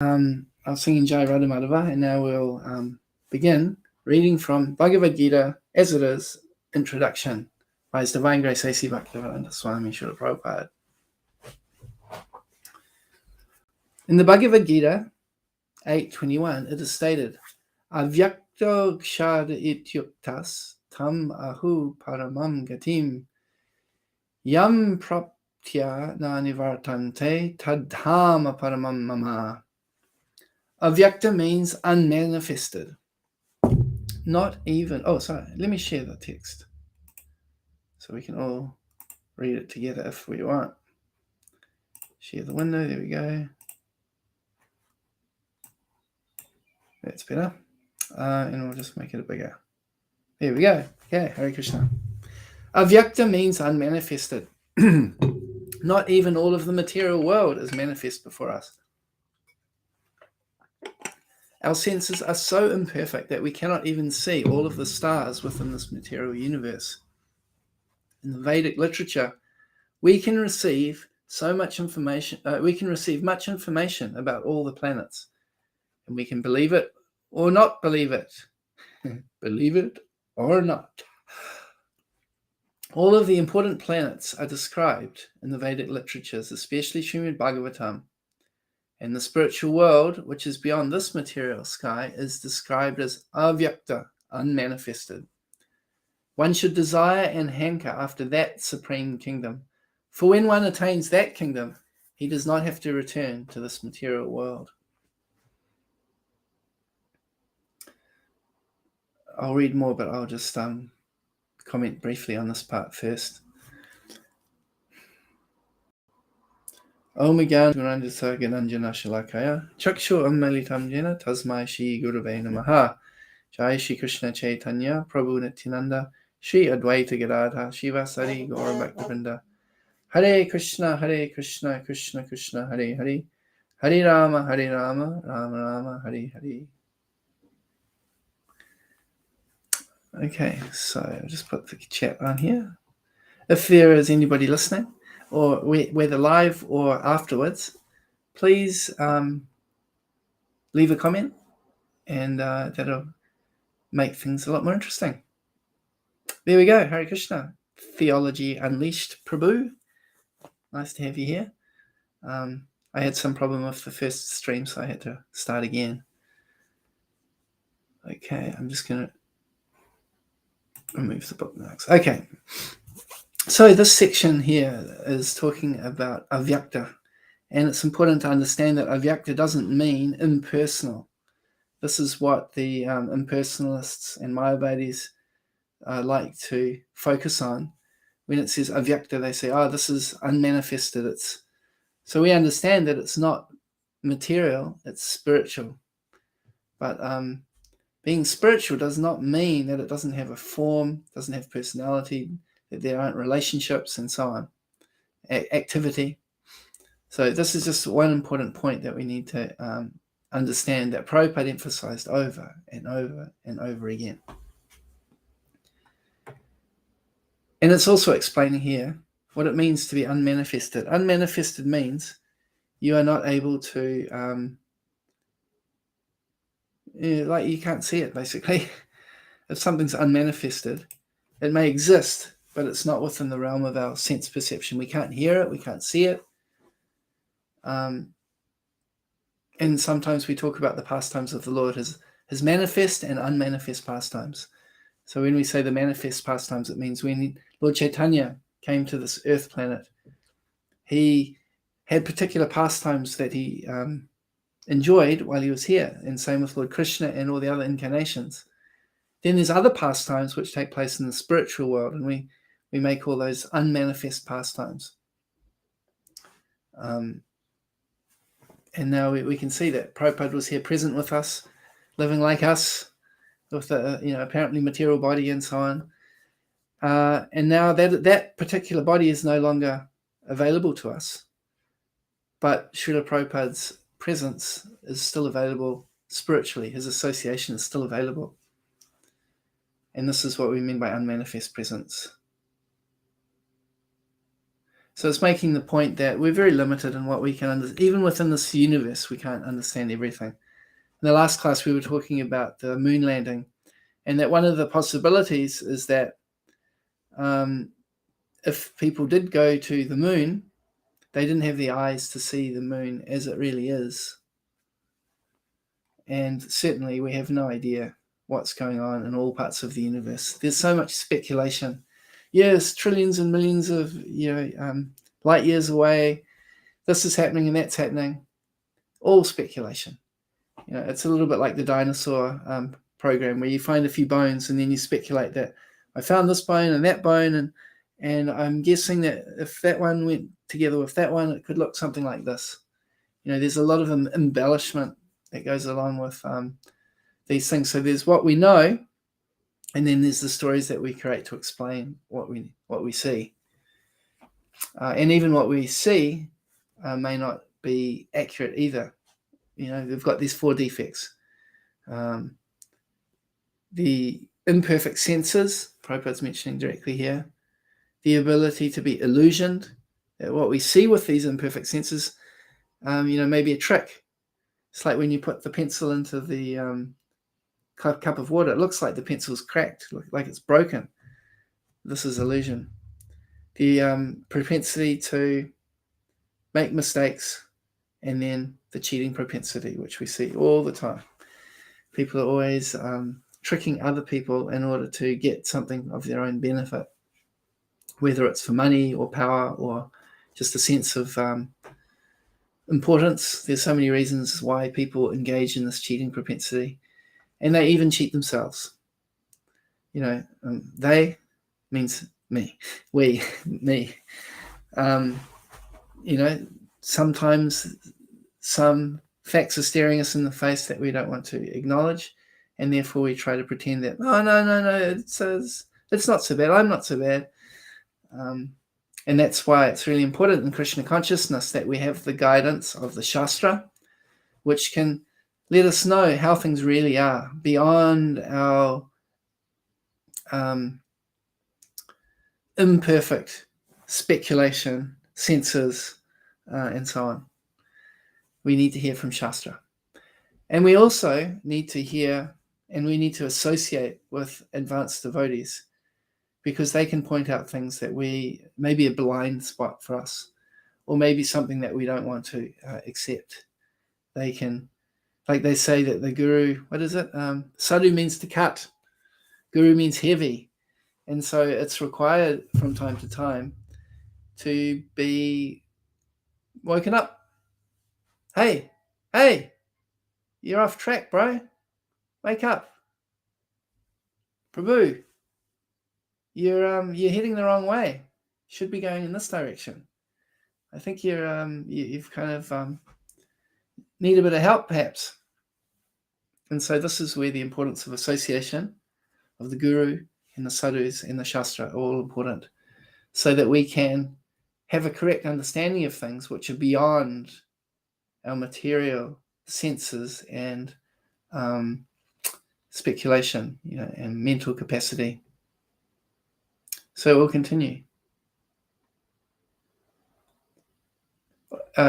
I was singing Jai Radha Madhava, and now we'll begin reading from Bhagavad Gita as it is, Introduction, by His Divine Grace A.C. Bhaktivedanta Swami Srila Prabhupada. In the Bhagavad Gita 8.21, it is stated, Avyakto kshad ityuktas tam ahu paramam gatim yam praptya na nivartante tadhama paramam mama. Avyakta means unmanifested. Not even, let me share the text so we can all read it together if we want. Share the window, there we go. That's better. And we'll just make it a bigger. There we go. Okay, Hare Krishna. Avyakta means unmanifested. Not even all of the material world is manifest before us. Our senses are so imperfect that we cannot even see all of the stars within this material universe. In the Vedic literature, we can receive so much information. We can receive much information about all the planets, and we can believe it or not believe it. Believe it or not. All of the important planets are described in the Vedic literatures, especially Srimad Bhagavatam. And the spiritual world, which is beyond this material sky, is described as avyakta, unmanifested. One should desire and hanker after that supreme kingdom. For when one attains that kingdom, he does not have to return to this material world. I'll read more, but I'll just comment briefly on this part first. Om Gyananandasa Gananjana Shalakaya Chakshu Ammalitam Jena Tasmai Shri Gurave Namaha Jai Shri Krishna Chaitanya Prabhu Nityananda Shri Advaita Gadadha Shivasari Gaura Bhaktivinoda Hare Krishna Krishna Krishna Hare Hare Hare Rama Rama Rama Hare Hare. Okay, so I'll just put the chat on here. If there is anybody listening, or whether live or afterwards, please leave a comment, and that'll make things a lot more interesting. There we go. Hare Krishna. Theology Unleashed, Prabhu. Nice to have you here. I had some problem with the first stream, so I had to start again. Okay, I'm just going to remove the bookmarks. Okay. So this section here is talking about avyakta, and it's important to understand that avyakta doesn't mean impersonal. This is what the impersonalists and Mayavadis like to focus on. When it says avyakta, they say, this is unmanifested. So we understand that it's not material, it's spiritual. But being spiritual does not mean that it doesn't have a form, doesn't have personality, that there aren't relationships and so on, activity. So this is just one important point that we need to understand, that Prabhupada emphasized over and over and over again. And it's also explaining here what it means to be unmanifested. Unmanifested means you are not able to, you can't see it, basically. If something's unmanifested, it may exist, but it's not within the realm of our sense perception. We can't hear it, we can't see it. And sometimes we talk about the pastimes of the Lord as manifest and unmanifest pastimes. So when we say the manifest pastimes, it means when Lord Chaitanya came to this earth planet, he had particular pastimes that he enjoyed while he was here, and same with Lord Krishna and all the other incarnations. Then there's other pastimes which take place in the spiritual world, and we may call those unmanifest pastimes. And now we can see that Prabhupada was here present with us, living like us, with a apparently material body and so on. And now that particular body is no longer available to us, but Srila Prabhupada's presence is still available spiritually. His association is still available. And this is what we mean by unmanifest presence. So it's making the point that we're very limited in what we can understand. Even within this universe, we can't understand everything. In the last class, we were talking about the moon landing, and that one of the possibilities is that if people did go to the moon, they didn't have the eyes to see the moon as it really is. And certainly we have no idea what's going on in all parts of the universe. There's so much speculation. Yes, trillions and millions of light years away, this is happening and that's happening. All speculation. It's a little bit like the dinosaur program where you find a few bones and then you speculate that I found this bone and that bone, and I'm guessing that if that one went together with that one, it could look something like this. There's a lot of embellishment that goes along with these things. So there's what we know, and then there's the stories that we create to explain what we see. And even what we see may not be accurate either. They've got these 4 defects. The imperfect senses, Prabhupada's mentioning directly here. The ability to be illusioned. What we see with these imperfect senses, may be a trick. It's like when you put the pencil into the cup of water, it looks like the pencil's cracked, like it's broken. This is illusion. The propensity to make mistakes, and then the cheating propensity, which we see all the time. People are always tricking other people in order to get something of their own benefit, whether it's for money or power or just a sense of importance. There's so many reasons why people engage in this cheating propensity, and they even cheat themselves. They means me, we, me. Sometimes some facts are staring us in the face that we don't want to acknowledge, and therefore we try to pretend that, oh, no, it's not so bad, I'm not so bad. And that's why it's really important in Krishna consciousness that we have the guidance of the Shastra, which can let us know how things really are beyond our imperfect speculation, senses, and so on. We need to hear from Shastra. And we also need to hear, and we need to associate with advanced devotees, because they can point out things that may be a blind spot for us, or maybe something that we don't want to accept. They can, like they say that the guru, what is it? Sadhu means to cut. Guru means heavy. And so it's required from time to time to be woken up. Hey, you're off track, bro. Wake up. Prabhu, you're heading the wrong way. You should be going in this direction. I think you've kind of need a bit of help, perhaps. And so this is where the importance of association of the guru and the sadhus and the shastra are all important, so that we can have a correct understanding of things which are beyond our material senses and speculation, and mental capacity. So we'll continue.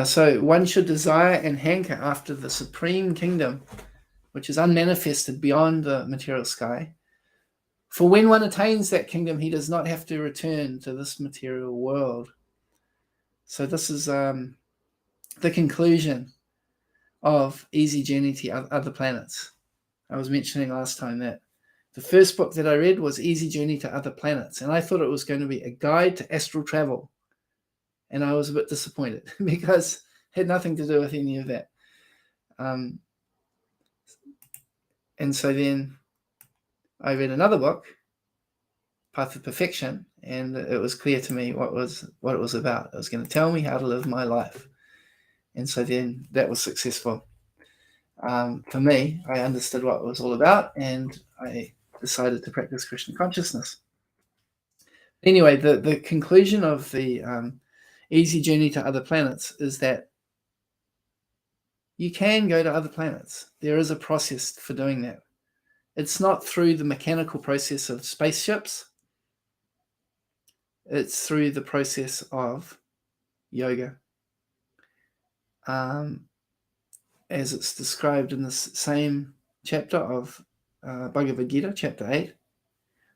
So one should desire and hanker after the supreme kingdom, which is unmanifested beyond the material sky. For when one attains that kingdom, he does not have to return to this material world. So this is the conclusion of Easy Journey to Other Planets. I was mentioning last time that the first book that I read was Easy Journey to Other Planets, and I thought it was going to be a guide to astral travel. And I was a bit disappointed because it had nothing to do with any of that. And so then I read another book, Path of Perfection, and it was clear to me what it was about. It was going to tell me how to live my life. And so then that was successful. For me, I understood what it was all about, and I decided to practice Krishna consciousness. Anyway, the conclusion of the Easy Journey to Other Planets is that you can go to other planets. There is a process for doing that. It's not through the mechanical process of spaceships. It's through the process of yoga, as it's described in this same chapter of Bhagavad Gita, chapter 8.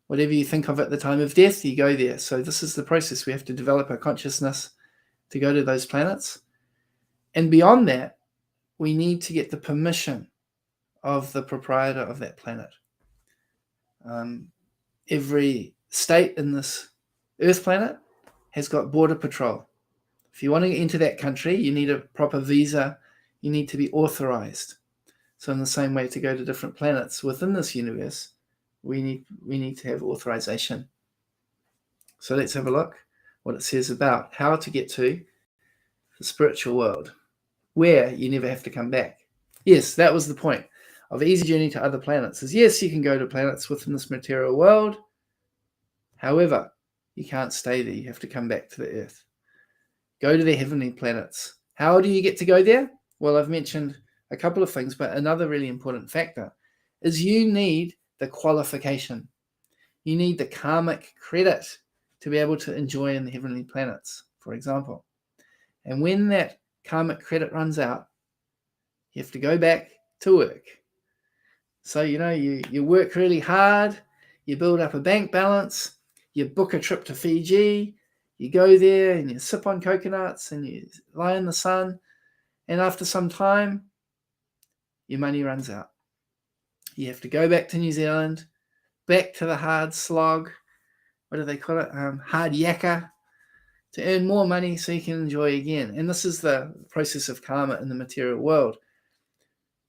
Whatever you think of at the time of death, you go there. So this is the process. We have to develop our consciousness to go to those planets. And beyond that, we need to get the permission of the proprietor of that planet. Every state in this Earth planet has got border patrol. If you want to enter that country, you need a proper visa. You need to be authorized. So in the same way, to go to different planets within this universe, we need to have authorization. So let's have a look what it says about how to get to the spiritual world, where you never have to come back. Yes, that was the point of Easy Journey to Other Planets, is yes, you can go to planets within this material world. However, you can't stay there. You have to come back to the Earth. Go to the heavenly planets. How do you get to go there? Well, I've mentioned a couple of things, but another really important factor is you need the qualification. You need the karmic credit to be able to enjoy in the heavenly planets, for example. And when that karmic credit runs out, you have to go back to work. So, you work really hard, you build up a bank balance, you book a trip to Fiji, you go there and you sip on coconuts and you lie in the sun, and after some time, your money runs out. You have to go back to New Zealand, back to the hard slog, what do they call it? Hard yakka, to earn more money so you can enjoy again. And this is the process of karma in the material world.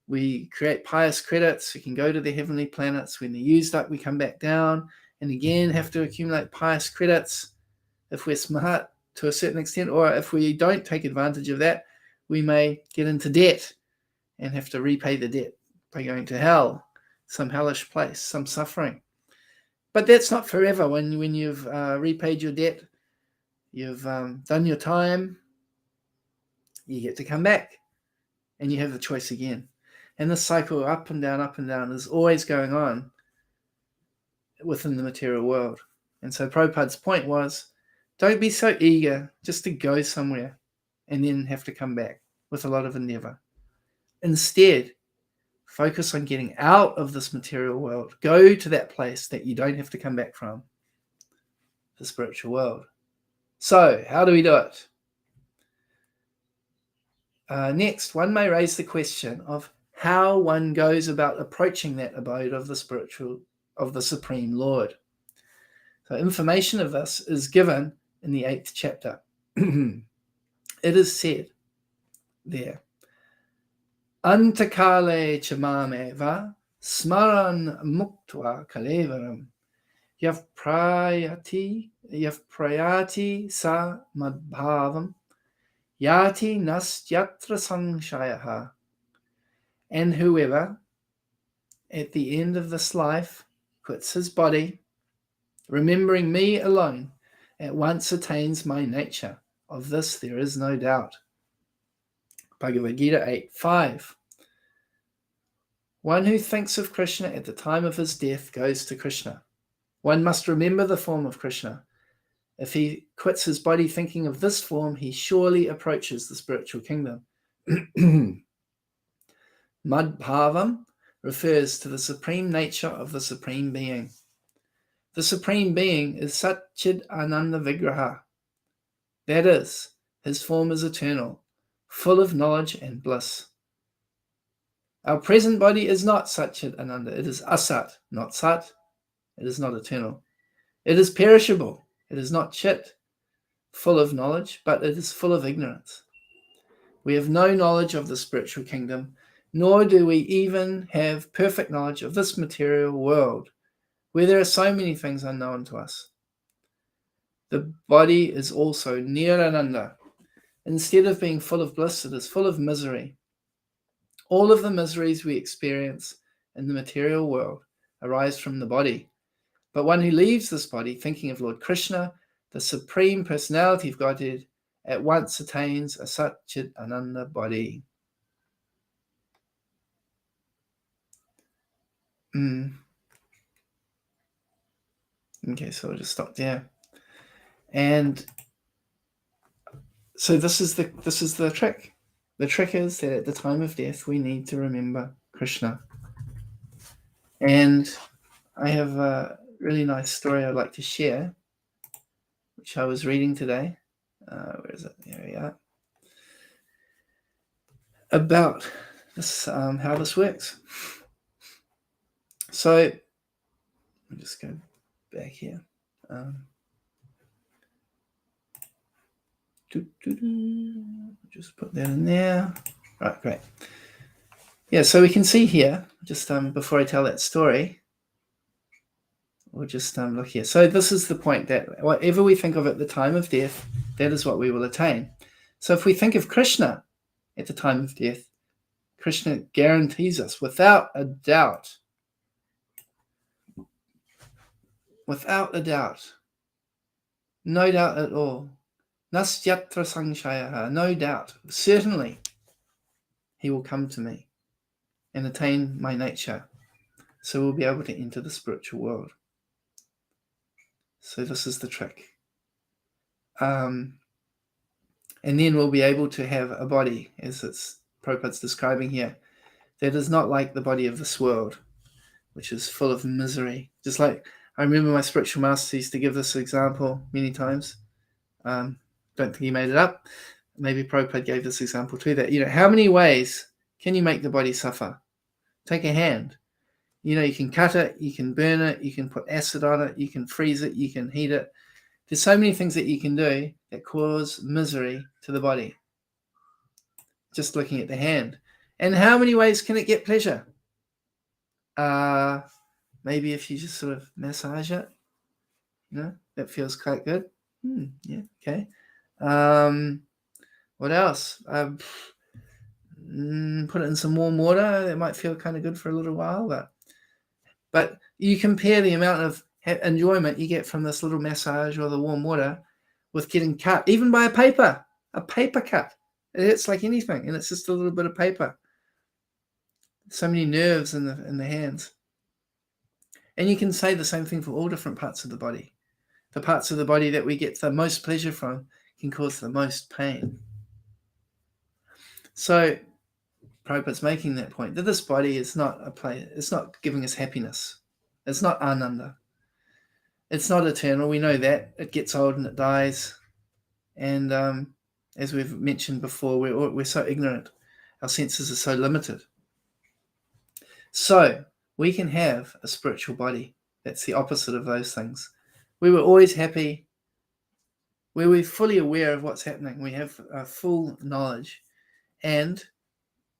We create pious credits, we can go to the heavenly planets. When they're used up, we come back down and again have to accumulate pious credits if we're smart to a certain extent, or if we don't take advantage of that, we may get into debt and have to repay the debt by going to hell, some hellish place, some suffering. But that's not forever. When you've repaid your debt, you've done your time, you get to come back and you have the choice again. And this cycle up and down is always going on within the material world. And so Prabhupada's point was, don't be so eager just to go somewhere and then have to come back with a lot of endeavor. Instead, focus on getting out of this material world. Go to that place that you don't have to come back from, the spiritual world. So, how do we do it? Next, one may raise the question of how one goes about approaching that abode of the Supreme Lord. So, information of this is given in the 8th chapter. It is said there, Antakale chamameva smaran muktva kalevaram yav prayati sa madbhavam yati nastyatra sangshayaha. And whoever at the end of this life quits his body, remembering me alone, at once attains my nature. Of this there is no doubt. Bhagavad Gita 8:5. One who thinks of Krishna at the time of his death goes to Krishna. One must remember the form of Krishna. If he quits his body thinking of this form, he surely approaches the spiritual kingdom. Madbhavam refers to the supreme nature of the Supreme Being. The Supreme Being is Satchid Ananda Vigraha. That is, his form is eternal, full of knowledge and bliss. Our present body is not Satchid Ananda. It is Asat, not Sat. It is not eternal. It is perishable. It is not Chit, full of knowledge, but it is full of ignorance. We have no knowledge of the spiritual kingdom, nor do we even have perfect knowledge of this material world, where there are so many things unknown to us. The body is also Nirananda. Instead of being full of bliss, it is full of misery. All of the miseries we experience in the material world arise from the body. But one who leaves this body thinking of Lord Krishna, the Supreme Personality of Godhead, at once attains a Satchid Ananda body. Okay, so I'll just stop there. And So this is the trick. The trick is that at the time of death, we need to remember Krishna. And I have a really nice story I'd like to share, which I was reading today. Where is it? There we are. About this, how this works. So, let me just go back here. Just put that in there. Right, great. Yeah, so we can see here, just before I tell that story, we'll just look here. So this is the point, that whatever we think of at the time of death, that is what we will attain. So if we think of Krishna at the time of death, Krishna guarantees us without a doubt, no doubt at all, nastyatra sangshayaha, no doubt, certainly he will come to me and attain my nature. So we'll be able to enter the spiritual world. So this is the trick. And then we'll be able to have a body, as it's Prabhupada's describing here, that is not like the body of this world, which is full of misery. Just like, I remember my spiritual master used to give this example many times. Don't think he made it up. Maybe Prabhupada gave this example too, that, how many ways can you make the body suffer? Take a hand. You can cut it, you can burn it, you can put acid on it, you can freeze it, you can heat it. There's so many things that you can do that cause misery to the body. Just looking at the hand. And how many ways can it get pleasure? Maybe if you just sort of massage it, that feels quite good. Yeah, okay. What else? Put it in some warm water. It might feel kind of good for a little while, but you compare the amount of enjoyment you get from this little massage or the warm water with getting cut, even by a paper cut. It's like anything, and it's just a little bit of paper. So many nerves in the hands. And you can say the same thing for all different parts of the body. The parts of the body that we get the most pleasure from can cause the most pain. So Prabhupada's making that point, that this body is not a place, it's not giving us happiness. It's not ananda. It's not eternal. We know that. It gets old and it dies. And as we've mentioned before, we're so ignorant. Our senses are so limited. So we can have a spiritual body that's the opposite of those things. We were always happy, where we're fully aware of what's happening. We have full knowledge, and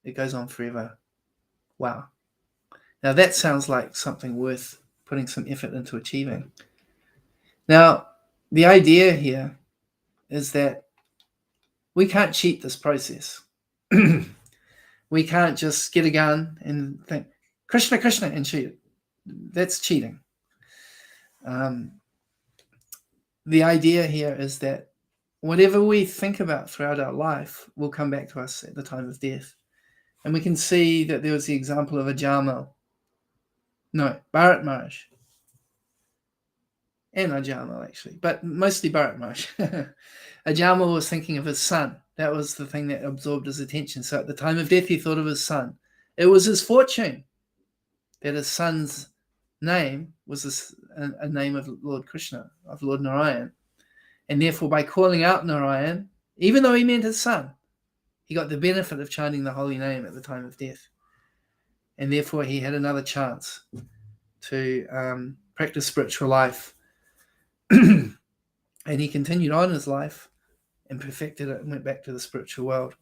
it goes on forever. Wow. Now that sounds like something worth putting some effort into achieving. Now, the idea here is that we can't cheat this process. We can't just get a gun and think, Krishna, Krishna, and shoot it. That's cheating. The idea here is that whatever we think about throughout our life will come back to us at the time of death. And we can see that there was the example of Bharat Maharaj. And Ajamal, actually, but mostly Bharat Maharaj. Ajamal was thinking of his son. That was the thing that absorbed his attention. So at the time of death, he thought of his son. It was his fortune that his son's name was a name of Lord Krishna, of Lord Narayan. And therefore, by calling out Narayan, even though he meant his son, he got the benefit of chanting the holy name at the time of death. And therefore, he had another chance to practice spiritual life. And he continued on his life and perfected it and went back to the spiritual world.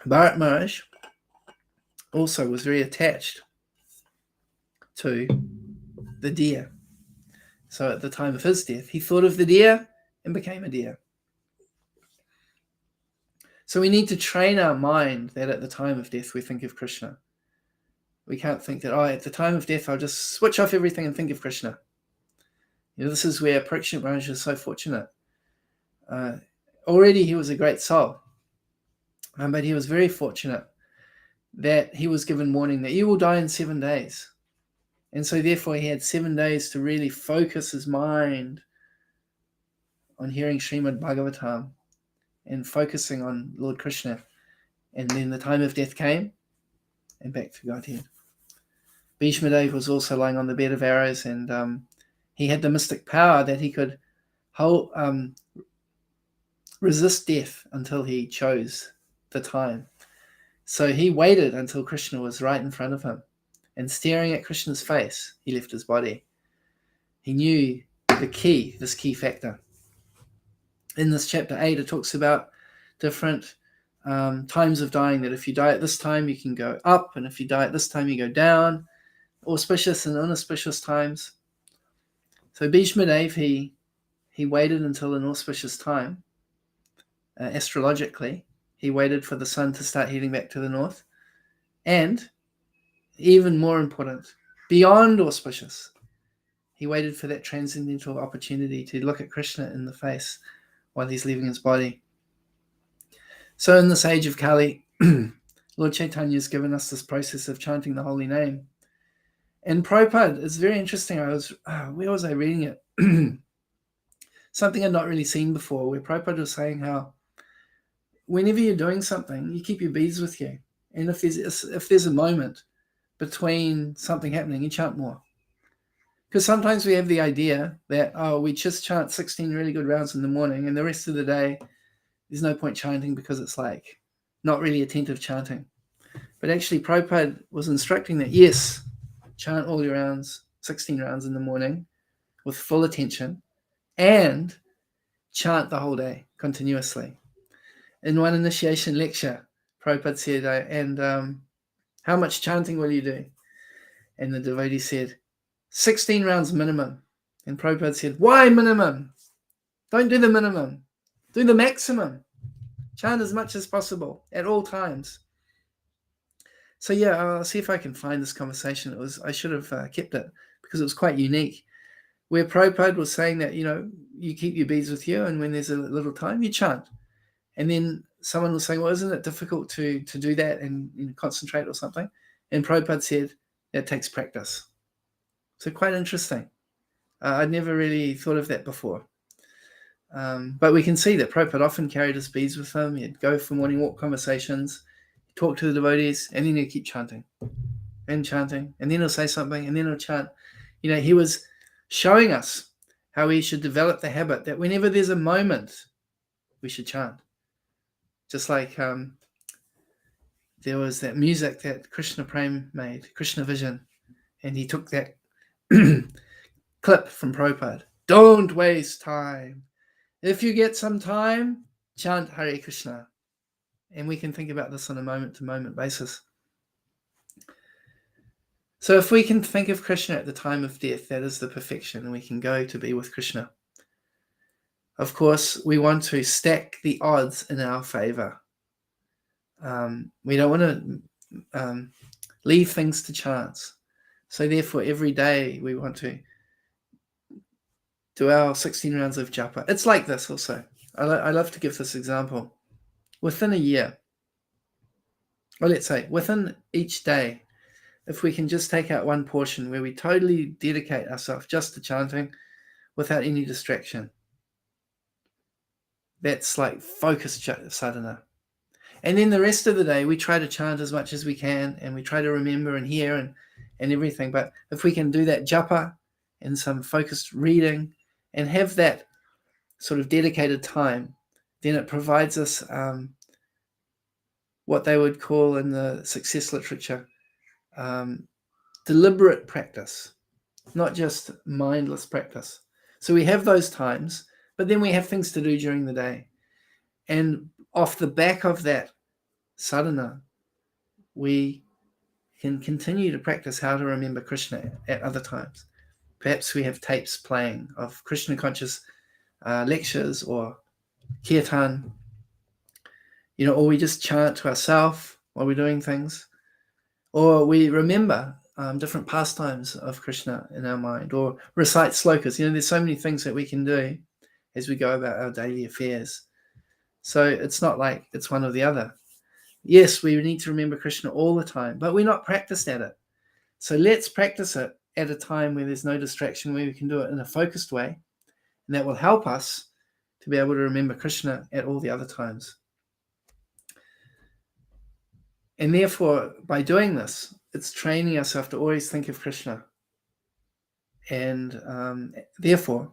Bharat Maharaj also was very attached to the deer. So at the time of his death, he thought of the deer and became a deer. So we need to train our mind that at the time of death, we think of Krishna. We can't think that, at the time of death, I'll just switch off everything and think of Krishna. This is where Krsnendu Maharaj is so fortunate. Already he was a great soul, but he was very fortunate that he was given warning that you will die in 7 days. And so therefore he had 7 days to really focus his mind on hearing Srimad Bhagavatam and focusing on Lord Krishna. And then the time of death came, and back to Godhead. Bhishma Dev was also lying on the bed of arrows, and he had the mystic power that he could resist death until he chose the time. So he waited until Krishna was right in front of him, and staring at Krishna's face, he left his body. He knew this key factor. In this chapter 8, it talks about different times of dying, that if you die at this time, you can go up, and if you die at this time, you go down, auspicious and inauspicious times. So Bhishma Dev, he waited until an auspicious time. Astrologically, he waited for the sun to start heading back to the north. And even more important, beyond auspicious, he waited for that transcendental opportunity to look at Krishna in the face while he's leaving his body. So in this age of Kali, Lord Chaitanya has given us this process of chanting the holy name. And Prabhupada, it's very interesting. Where was I reading it? Something I'd not really seen before, where Prabhupada was saying how whenever you're doing something, you keep your beads with you. And if there's a moment between something happening, you chant more. Because sometimes we have the idea that, we just chant 16 really good rounds in the morning, and the rest of the day, there's no point chanting because it's like not really attentive chanting. But actually, Prabhupada was instructing that, yes, chant all your rounds, 16 rounds in the morning with full attention, and chant the whole day continuously. In one initiation lecture, Prabhupada said, and how much chanting will you do? And the devotee said, 16 rounds minimum. And Prabhupada said, why minimum? Don't do the minimum. Do the maximum. Chant as much as possible at all times. So yeah, I'll see if I can find this conversation. I should have kept it because it was quite unique. Where Prabhupada was saying that, you keep your beads with you, and when there's a little time, you chant. And then someone was saying, well, isn't it difficult to do that and concentrate or something? And Prabhupada said, that takes practice. So quite interesting. I'd never really thought of that before. But we can see that Prabhupada often carried his beads with him. He'd go for morning walk conversations, talk to the devotees, and then he'd keep chanting, and then he'll say something, and then he'll chant. He was showing us how we should develop the habit that whenever there's a moment, we should chant. Just like there was that music that Krishna Prem made, Krishna Vision, and he took that clip from Prabhupada. Don't waste time. If you get some time, chant Hare Krishna. And we can think about this on a moment-to-moment basis. So if we can think of Krishna at the time of death, that is the perfection, and we can go to be with Krishna. Of course, we want to stack the odds in our favor. We don't want to leave things to chance. So therefore, every day we want to do our 16 rounds of japa. It's like this also. I love to give this example. Within a year, or let's say within each day, if we can just take out one portion where we totally dedicate ourselves just to chanting without any distraction, that's like focused sadhana. And then the rest of the day, we try to chant as much as we can, and we try to remember and hear and everything. But if we can do that japa and some focused reading and have that sort of dedicated time, then it provides us what they would call in the success literature deliberate practice, not just mindless practice. So we have those times, but then we have things to do during the day. And off the back of that sadhana, we can continue to practice how to remember Krishna at other times. Perhaps we have tapes playing of Krishna conscious lectures or kirtan, or we just chant to ourselves while we're doing things, or we remember different pastimes of Krishna in our mind, or recite slokas. There's so many things that we can do as we go about our daily affairs. So it's not like it's one or the other. Yes, we need to remember Krishna all the time, but we're not practiced at it. So let's practice it at a time where there's no distraction, where we can do it in a focused way, and that will help us to be able to remember Krishna at all the other times. And therefore, by doing this, it's training ourselves to always think of Krishna. And therefore,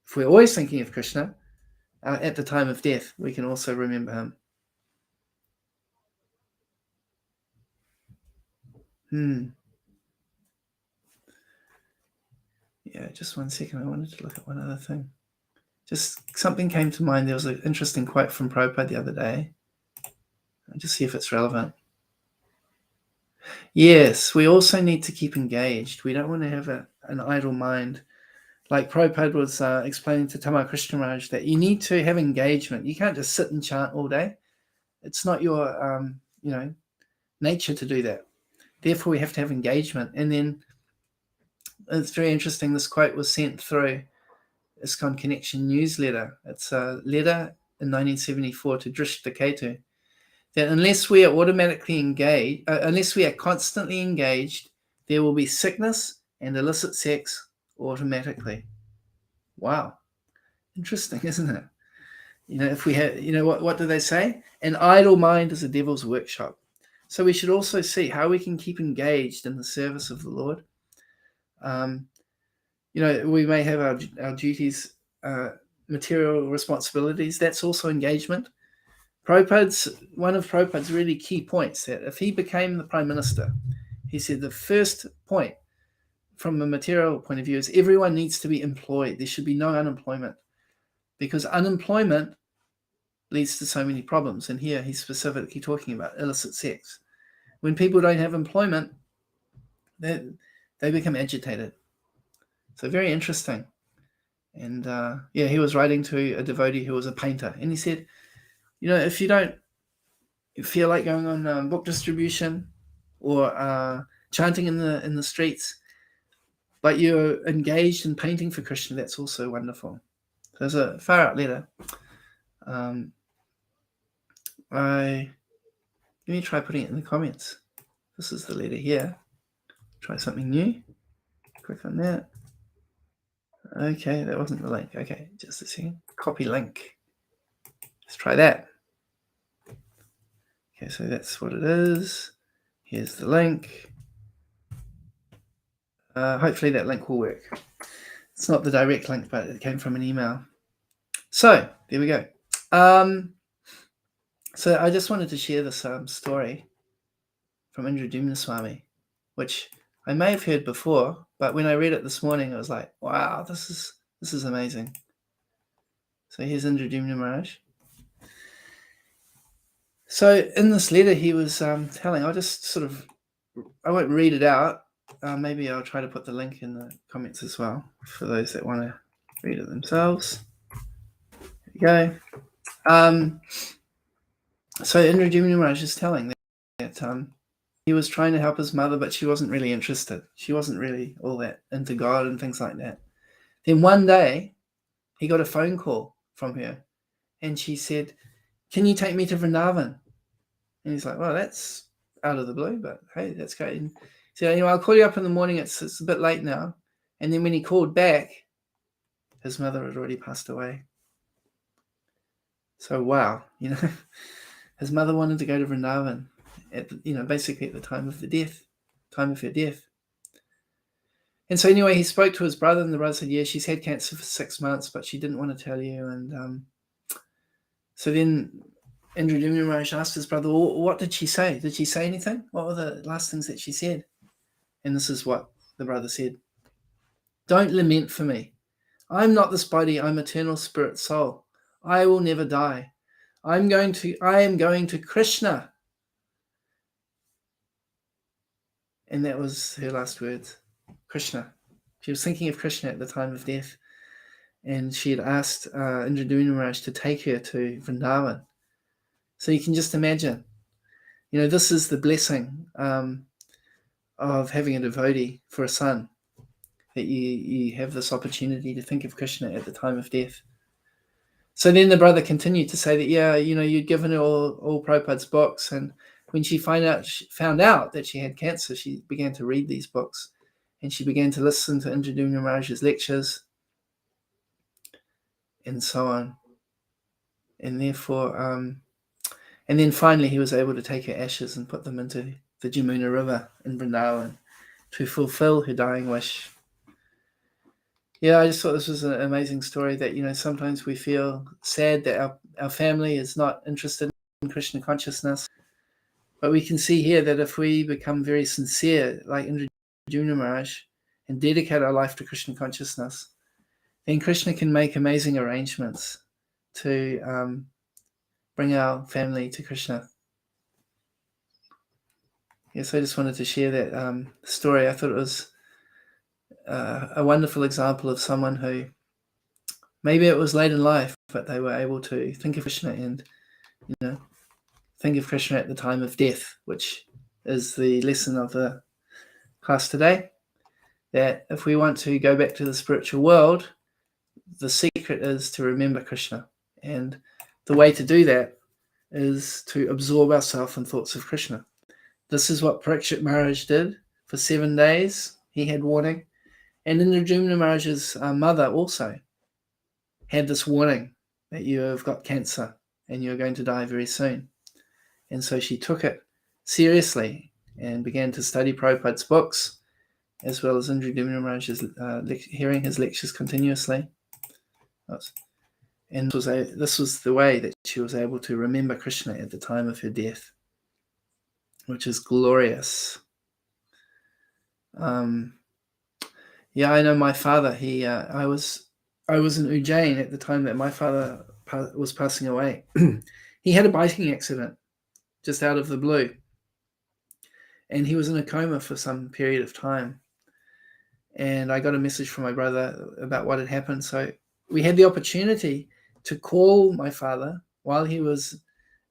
if we're always thinking of Krishna at the time of death, we can also remember him. Yeah, just 1 second. I wanted to look at one other thing. Just something came to mind. There was an interesting quote from Prabhupada the other day. I'll just see if it's relevant. Yes, we also need to keep engaged. We don't want to have an idle mind. Like Prabhupada was explaining to Tamal Krishna Maharaj that you need to have engagement. You can't just sit and chant all day. It's not your nature to do that. Therefore, we have to have engagement. And then it's very interesting. This quote was sent through ISKCON Connection newsletter. It's a letter in 1974 to Drishta Ketu. That unless we are automatically engaged, unless we are constantly engaged, there will be sickness and illicit sex automatically. Wow. Interesting, isn't it? If we have, what do they say? An idle mind is a devil's workshop. So we should also see how we can keep engaged in the service of the Lord. We may have our duties, material responsibilities. That's also engagement. One of Prabhupada's really key points, that if he became the Prime Minister, he said the first point from a material point of view is everyone needs to be employed. There should be no unemployment, because unemployment leads to so many problems. And here he's specifically talking about illicit sex. When people don't have employment, they become agitated. So very interesting. And he was writing to a devotee who was a painter, and he said, if you don't feel like going on book distribution or chanting in the streets, but you're engaged in painting for Krishna, that's also wonderful. So there's a far out letter. Let me try putting it in the comments. This is the letter here. Try something new. Click on that. Okay, that wasn't the link. Okay, just a second. Copy link. Let's try that. Okay, so that's what it is. Here's the link. Hopefully that link will work. It's not the direct link, but it came from an email. So there we go. So I just wanted to share this story from Indra Swami, which I may have heard before, but when I read it this morning, I was like, wow, this is amazing. So here's Indra Maharaj. So in this letter, he was telling, I won't read it out. Maybe I'll try to put the link in the comments as well for those that want to read it themselves. There we go. So Indra Maharaj is telling that he was trying to help his mother, but she wasn't really interested. She wasn't really all that into God and things like that. Then one day, he got a phone call from her, and she said, "Can you take me to Vrindavan?" And he's like, "Well, that's out of the blue, but hey, that's great." And he said, "I'll call you up in the morning. It's a bit late now." And then when he called back, his mother had already passed away. So wow, his mother wanted to go to Vrindavan basically at the time of her death. And so anyway, he spoke to his brother, and the brother said, "Yeah, she's had cancer for 6 months, but she didn't want to tell you." And so then Indra Maharaj asked his brother, "Well, what did she say? Did she say anything? What were the last things that she said?" And this is what the brother said: "Don't lament for me. I'm not this body. I'm eternal spirit soul. I will never die. I am going to Krishna." And that was her last words. Krishna. She was thinking of Krishna at the time of death. And she had asked Indra Maharaj to take her to Vrindavan. So you can just imagine, this is the blessing of having a devotee for a son, that you have this opportunity to think of Krishna at the time of death. So then the brother continued to say that, you'd given her all Prabhupada's books, and when she found out that she had cancer, she began to read these books, and she began to listen to Dhruva Maharaja's lectures, and so on. And therefore, and then finally he was able to take her ashes and put them into the Jamuna River in Vrindavan to fulfill her dying wish. Yeah, I just thought this was an amazing story that, sometimes we feel sad that our family is not interested in Krishna consciousness. But we can see here that if we become very sincere, like Dhruva Maharaj, and dedicate our life to Krishna consciousness, then Krishna can make amazing arrangements to bring our family to Krishna. Yes, I just wanted to share that story. I thought it was a wonderful example of someone who, maybe it was late in life, but they were able to think of Krishna and, think of Krishna at the time of death, which is the lesson of the class today. That if we want to go back to the spiritual world, the secret is to remember Krishna. And the way to do that is to absorb ourselves in thoughts of Krishna. This is what Parikshit Maharaj did for 7 days. He had warning. And Dhruva Maharaja's mother also had this warning that you have got cancer and you're going to die very soon. And so she took it seriously and began to study Prabhupada's books, as well as Dhruva Maharaja's hearing his lectures continuously. And this was the way that she was able to remember Krishna at the time of her death, which is glorious. Yeah, I know my father. I was in Ujjain at the time that my father was passing away. He had a biking accident just out of the blue, and he was in a coma for some period of time. And I got a message from my brother about what had happened. So we had the opportunity to call my father while he was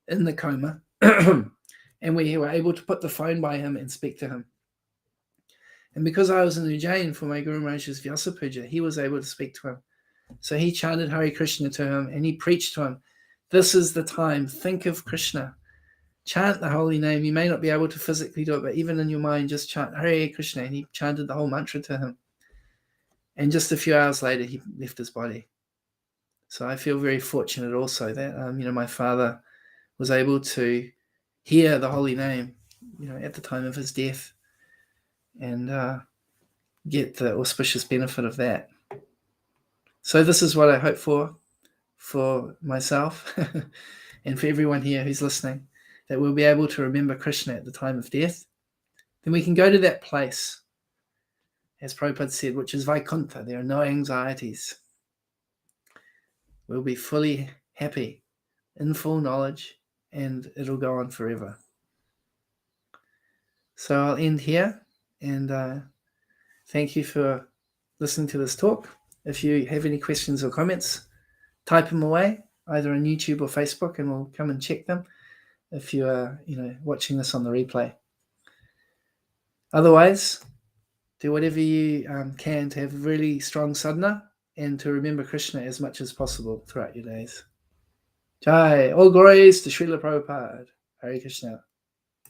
in the coma, and we were able to put the phone by him and speak to him. And because I was in Ujjain for my Guru Maharaj's Vyasa Puja, he was able to speak to him. So he chanted Hare Krishna to him, and he preached to him, this is the time, think of Krishna. Chant the holy name. You may not be able to physically do it, but even in your mind, just chant Hare Krishna. And he chanted the whole mantra to him. And just a few hours later, he left his body. So I feel very fortunate also that, my father was able to hear the holy name, at the time of his death, and get the auspicious benefit of that. So this is what I hope for myself and for everyone here who's listening, that we'll be able to remember Krishna at the time of death. Then we can go to that place, as Prabhupada said, which is Vaikuntha. There are no anxieties. We'll be fully happy, in full knowledge, and it'll go on forever. So I'll end here, and thank you for listening to this talk. If you have any questions or comments, type them away, either on YouTube or Facebook, and we'll come and check them if you are, watching this on the replay. Otherwise, do whatever you can to have really strong sadhana and to remember Krishna as much as possible throughout your days. Jai, all glories to Srila Prabhupada. Hare Krishna.